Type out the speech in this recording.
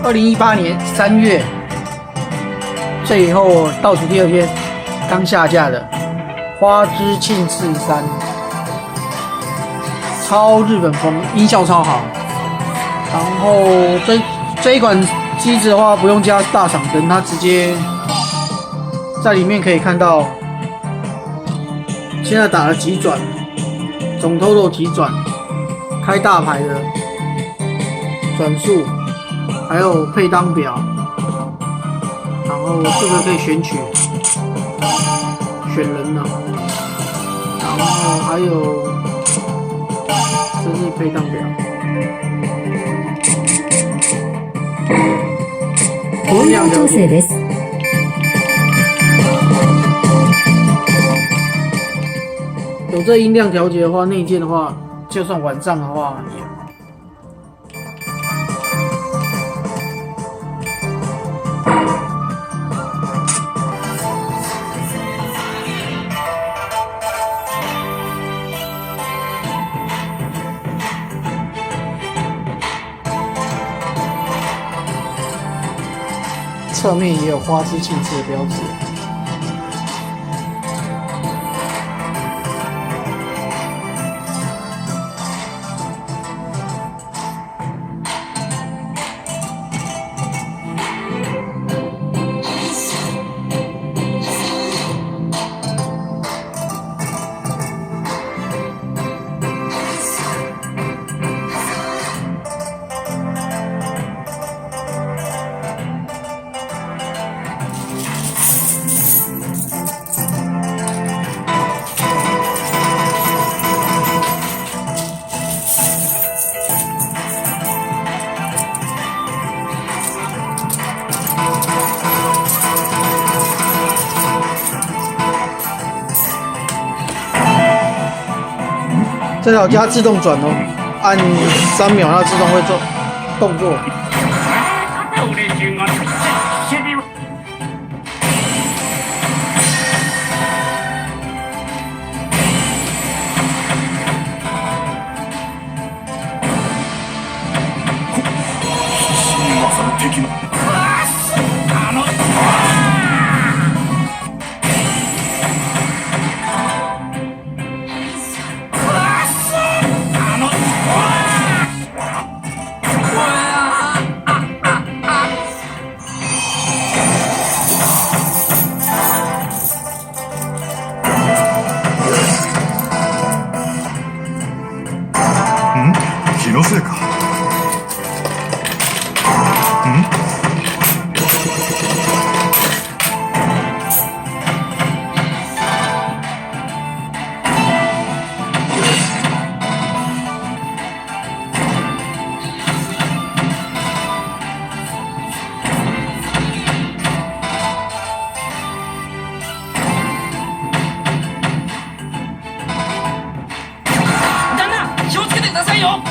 2018年3月，最后倒数第2天，刚下架的花之庆次3，超日本风，音效超好。然后这一款机子的话，不用加大赏灯，它直接在里面可以看到现在打了几转，总 total 几转，开大牌的转速，还有配当表，然后这个可以选取选人了，然后还有这是配当表。音量調整です。有这音量调节的话，内建的话，就算晚上的话也。侧面也有花之庆次的标志。这条加自动转哦，按3秒它自动会做动作。気のせいか。旦那、気をつけてくださいよ。